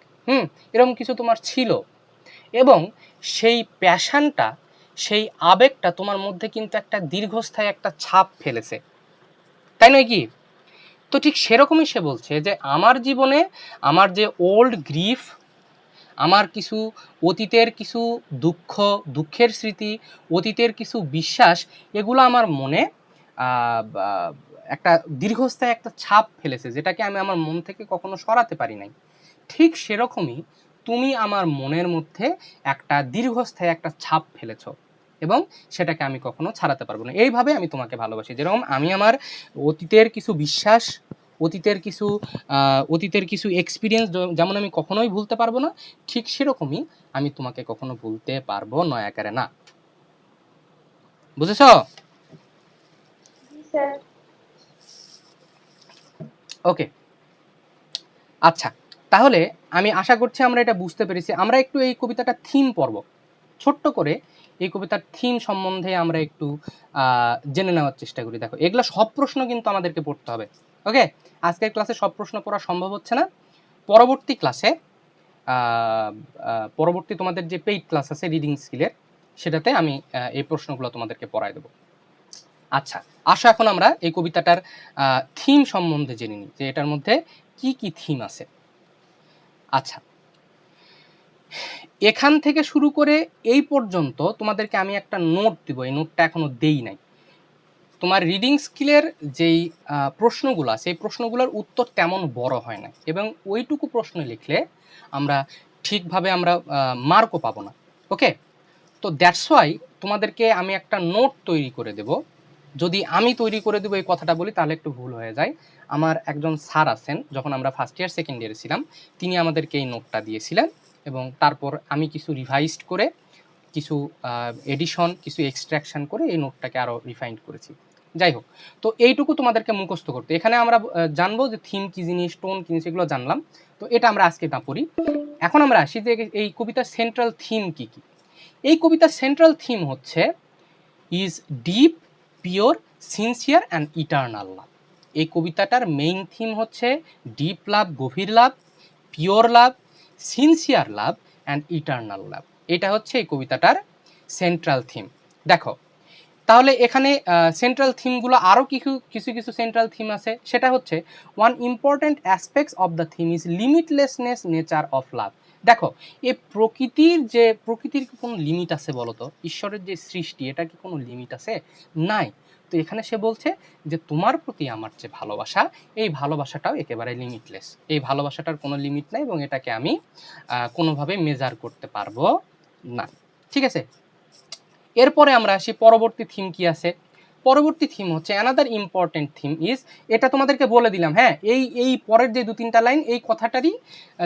এরকম কিছু তোমার ছিল, এবং সেই প্যাশনটা, সেই আবেগটা তোমার মধ্যে কিন্তু একটা দীর্ঘস্থায়ী একটা ছাপ ফেলেছে, তাই নয় কি? তো ঠিক সেরকমই সে বলছে যে আমার জীবনে আমার যে ওল্ড গ্রিফ, আমার কিছু অতীতের কিছু দুঃখের স্মৃতি, অতীতের কিছু বিশ্বাস, এগুলো আমার মনে একটা দীর্ঘস্থায়ী একটা ছাপ ফেলেছে, যেটাকে আমি আমার মন থেকে কখনো সরাতে পারি নাই। ঠিক সেরকমই তুমি আমার মনের মধ্যে একটা দীর্ঘস্থায়ী একটা ছাপ ফেলেছো, এবং সেটাকে আমি কখনো ছাড়াতে পারবো না। এইভাবে আমি তোমাকে ভালোবাসি, যেরকম আমি আমার অতীতের কিছু বিশ্বাস, অতীতের কিছু এক্সপিরিয়েন্স যেমন আমি কখনোই ভুলতে পারবো না, ঠিক সেরকমই আমি তোমাকে কখনো ভুলতে পারবো নয় আকারে না। বুঝেছো? জি স্যার। ওকে, আচ্ছা, তাহলে আমি আশা করছি আমরা এটা বুঝতে পেরেছি। আমরা একটু এই কবিতাটা থিম পড়ব, ছোট্ট করে এই কবিতার থিম সম্বন্ধে আমরা একটু জেনে নেওয়ার চেষ্টা করি। দেখো, এগুলো সব প্রশ্ন কিন্তু আমাদেরকে পড়তে হবে। ওকে, আজকের ক্লাসে সব প্রশ্ন পড়া সম্ভব হচ্ছে না, পরবর্তী ক্লাসে পরবর্তী তোমাদের যে পেইড ক্লাস আছে রিডিং স্কিলের, সেটাতে আমি এই প্রশ্নগুলো তোমাদেরকে পড়াই দেবো। আচ্ছা, আসো এখন আমরা এই কবিতাটার থিম সম্বন্ধে জেনে নিই, যে এটার মধ্যে কি কি থিম আছে। আচ্ছা, এখান থেকে শুরু করে এই পর্যন্ত তোমাদেরকে আমি একটা নোট দিব, এই নোটটা এখনো দেই নাই। তোমার রিডিং স্কিলের যেই প্রশ্নগুলো আছে এই প্রশ্নগুলোর উত্তর তেমন বড় হয় না, এবং ওইটুকু প্রশ্ন লিখলে আমরা ঠিকভাবে আমরা মার্কও পাবো না। ওকে, তো দ্যাটস ওয়াই তোমাদেরকে আমি একটা নোট তৈরি করে দেব। যদি আমি তৈরি করে দেবো এই কথাটা বলি তাহলে একটু ভুল হয়ে যায়। আমার একজন স্যার আছেন, যখন আমরা ফার্স্ট ইয়ার সেকেন্ড ইয়ারে ছিলাম, তিনি আমাদেরকে এই নোটটা দিয়েছিলেন, এবং তারপর আমি কিছু রিভাইজড করে, কিছু এডিশন, কিছু এক্সট্রাকশন করে এই নোটটাকে আরও রিফাইন্ড করেছি। যাই হোক, তো এইটুকু তোমাদেরকে মুখস্থ করতে, এখানে আমরা জানবো যে থিম কী জিনিস, টোন কী জিনিস, এগুলো জানলাম। তো এটা আমরা আজকে না পড়ি। এখন আমরা আসি যে এই কবিতার সেন্ট্রাল থিম কী কী। এই কবিতার সেন্ট্রাল থিম হচ্ছে is deep, pure, sincere and eternal love. এই কবিতাটার মেইন থিম হচ্ছে ডিপ লাভ, গভীর love, pure love, sincere love and eternal love. এটা হচ্ছে এই কবিতাটার সেন্ট্রাল থিম। দেখো, তাহলে এখানে সেন্ট্রাল থিমগুলো আরও কিছু সেন্ট্রাল থিম আছে। সেটা হচ্ছে one important aspects of the theme is limitlessness nature of love. দেখো, এই প্রকৃতির কি কোনো লিমিট আছে বলো তো? ঈশ্বরের যে সৃষ্টি, এটা কি কোনো লিমিট আছে? নাই। তো এখানে সে বলছে যে তোমার প্রতি আমার যে ভালোবাসা, এই ভালোবাসাটাও একেবারে লিমিটলেস। এই ভালোবাসাটার কোনো লিমিট নাই, এবং এটাকে আমি কোনোভাবে মেজার করতে পারবো না। ঠিক আছে, এরপরে আমরা আসি পরবর্তী থিম কি আছে। পরবর্তী থিম হচ্ছে অ্যানাদার ইম্পর্টেন্ট থিম ইজ, এটা তোমাদেরকে বলে দিলাম, হ্যাঁ, এই পরের যে 2-3টা লাইন এই কথাটারই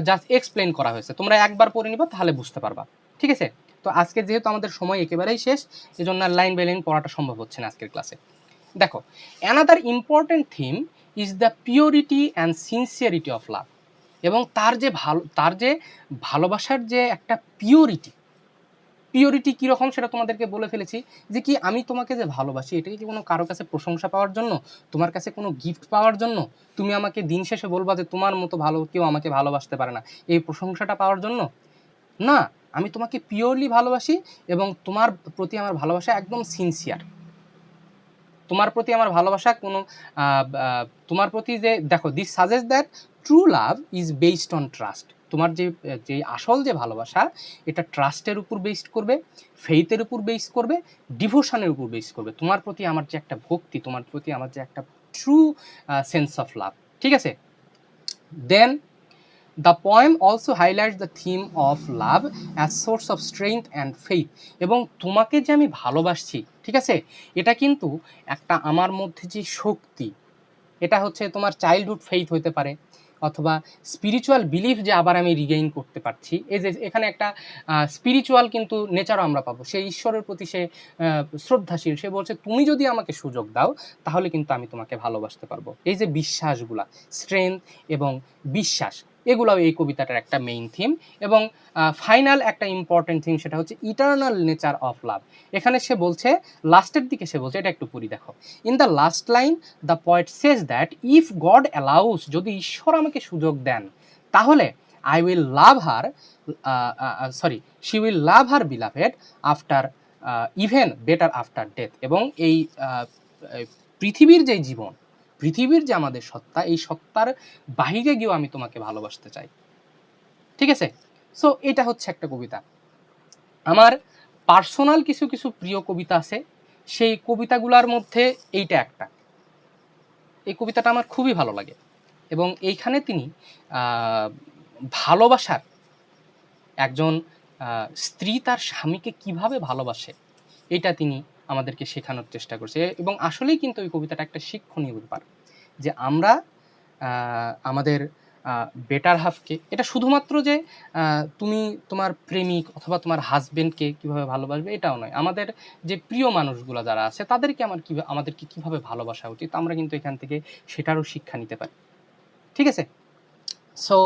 জাস্ট এক্সপ্লেন করা হয়েছে, তোমরা একবার পড়ে নিবা তাহলে বুঝতে পারবা। ঠিক আছে, তো আজকে যেহেতু আমাদের সময় একেবারেই শেষ, এজন্য লাইন বাই লাইন পড়াটা সম্ভব হচ্ছে না আজকের ক্লাসে। দেখো, another important theme is the purity and sincerity of love. এবং তার যে ভালোবাসার যে একটা পিওরিটি কীরকম সেটা তোমাদেরকে বলে ফেলেছি, যে কি আমি তোমাকে যে ভালোবাসি এটাকে কি কোনো কারো কাছে প্রশংসা পাওয়ার জন্য, তোমার কাছে কোনো গিফট পাওয়ার জন্য, তুমি আমাকে দিন শেষে বলবা যে তোমার মতো ভালো কেউ আমাকে ভালোবাসতে পারে না, এই প্রশংসাটা পাওয়ার জন্য না। আমি তোমাকে পিওরলি ভালোবাসি, এবং তোমার প্রতি আমার ভালোবাসা একদম সিনসিয়ার। তোমার প্রতি আমার ভালোবাসা কোনো তোমার প্রতি যে, দেখো, this suggest that true love is based on trust. তোমার যে আসল যে ভালোবাসা, এটা ট্রাস্টের উপর বেসড করবে, ফেইথের উপর বেস করবে, ডিভোশনের উপর বেস করবে। তোমার প্রতি আমার যে একটা ভক্তি, তোমার প্রতি আমার যে একটা ট্রু সেন্স অফ লাভ। ঠিক আছে, then the poem also highlights the theme of love as source of strength and faith. এবং তোমাকে যে আমি ভালোবাসছি, ঠিক আছে, এটা কিন্তু একটা আমার মধ্যে যে শক্তি, এটা হচ্ছে তোমার চাইল্ডহুড ফেইথ হতে পারে, অথবা স্পিরিচুয়াল বিলিফ যে আবার আমি রিগেইন করতে পারছি। এই যে এখানে একটা স্পিরিচুয়াল কিন্তু নেচারও আমরা পাবো। সে ঈশ্বরের প্রতি সে শ্রদ্ধাশীল। সে বলছে তুমি যদি আমাকে সুযোগ দাও তাহলে কিন্তু আমি তোমাকে ভালোবাসতে পারবো। এই যে বিশ্বাসগুলা, স্ট্রেংথ এবং বিশ্বাস, এগুলোও এই কবিতাটার একটা মেইন থিম। এবং ফাইনাল একটা ইম্পর্টেন্ট থিম, সেটা হচ্ছে ইটার্নাল নেচার অফ লাভ। এখানে সে বলছে, লাস্টের দিকে সে বলছে, এটা একটু পড়ি দেখো। In the last line the poet says that if god allows, যদি ঈশ্বর আমাকে সুযোগ দেন, তাহলে I will love her, she will love her beloved after, even better after death. এবং এই পৃথিবীর যে জীবন, পৃথিবীর যে আমাদের সত্তা, এই সত্তার বাহিরে গিয়েও আমি তোমাকে ভালোবাসতে চাই। ঠিক আছে, সো এটা হচ্ছে একটা কবিতা। আমার পার্সোনাল কিছু প্রিয় কবিতা আছে, সেই কবিতাগুলোর মধ্যে এইটা একটা। এই কবিতাটা আমার খুবই ভালো লাগে, এবং এইখানে তিনি ভালোবাসার, একজন স্ত্রী তার স্বামীকে কিভাবে ভালোবাসে এটা তিনি আমাদেরকে শেখানোর চেষ্টা করছে। এবং আসলেই কিন্তু এই কবিতাটা একটা শিক্ষণীয় ব্যাপার, যে আমরা আমাদের বেটার হাফকে, এটা শুধুমাত্র যে তুমি তোমার প্রেমিক অথবা তোমার হাজবেন্ডকে কিভাবে ভালোবাসবে এটাও নয়, আমাদের যে প্রিয় মানুষগুলো যারা আছে তাদেরকে আমাদেরকে কিভাবে ভালোবাসা উচিত, আমরা কিন্তু এখান থেকে সেটারও শিক্ষা নিতে পারি। ঠিক আছে, so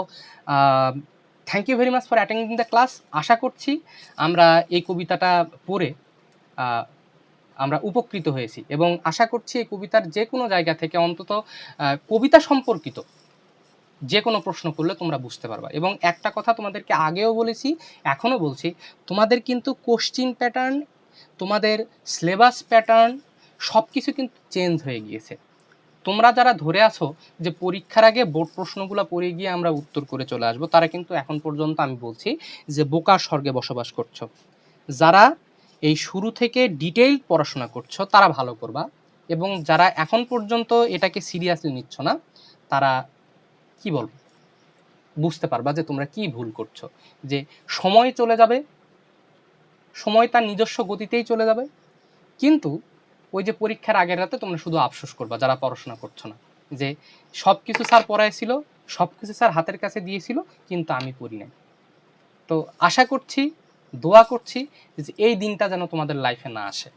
thank you very much for attending the class. আশা করছি আমরা এই কবিতাটা পড়ে আমরা উপকৃত হয়েছি, এবং আশা করছি এই কবিতার যে কোনো জায়গা থেকে অন্তত কবিতা সম্পর্কিত যে কোনো প্রশ্ন করলে তোমরা বুঝতে পারবা। এবং একটা কথা তোমাদেরকে আগেও বলেছি, এখনও বলছি, তোমাদের কিন্তু কোশ্চিন প্যাটার্ন, তোমাদের সিলেবাস প্যাটার্ন সব কিছু কিন্তু চেঞ্জ হয়ে গিয়েছে। তোমরা যারা ধরে আছো যে পরীক্ষার আগে বোর্ড প্রশ্নগুলো পড়ে গিয়ে আমরা উত্তর করে চলে আসবো, তারা কিন্তু এখন পর্যন্ত আমি বলছি যে বোকার স্বর্গে বসবাস করছো। যারা এই শুরু থেকে ডিটেইল পড়াশোনা করছো তারা ভালো করবা, এবং যারা এখন পর্যন্ত এটাকে সিরিয়াসলি নিচ্ছ না, তারা কি বলবো, বুঝতে পারবা যে তোমরা কি ভুল করছো। যে সময় চলে যাবে, সময় তার নিজস্ব গতিতেই চলে যাবে, কিন্তু ওই যে পরীক্ষার আগের রাতে তোমরা শুধু আফসোস করবা যারা পড়াশোনা করছো না, যে সব কিছু স্যার পড়াইছিল, সব কিছু স্যার হাতের কাছে দিয়েছিল, কিন্তু আমি পড়ি নাই। তো আশা করছি, দোয়া করছি যে এই দিনটা যেন তোমাদের লাইফে না আসে।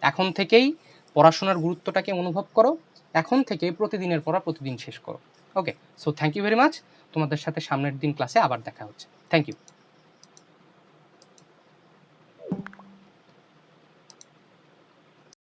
এখন থেকেই পড়াশোনার গুরুত্বটাকে অনুভব করো, এখন থেকে প্রতিদিনের পড়া প্রতিদিন শেষ করো। Okay, so thank you very much. তোমাদের সাথে সামনের দিন ক্লাসে আবার দেখা হচ্ছে। Thank you.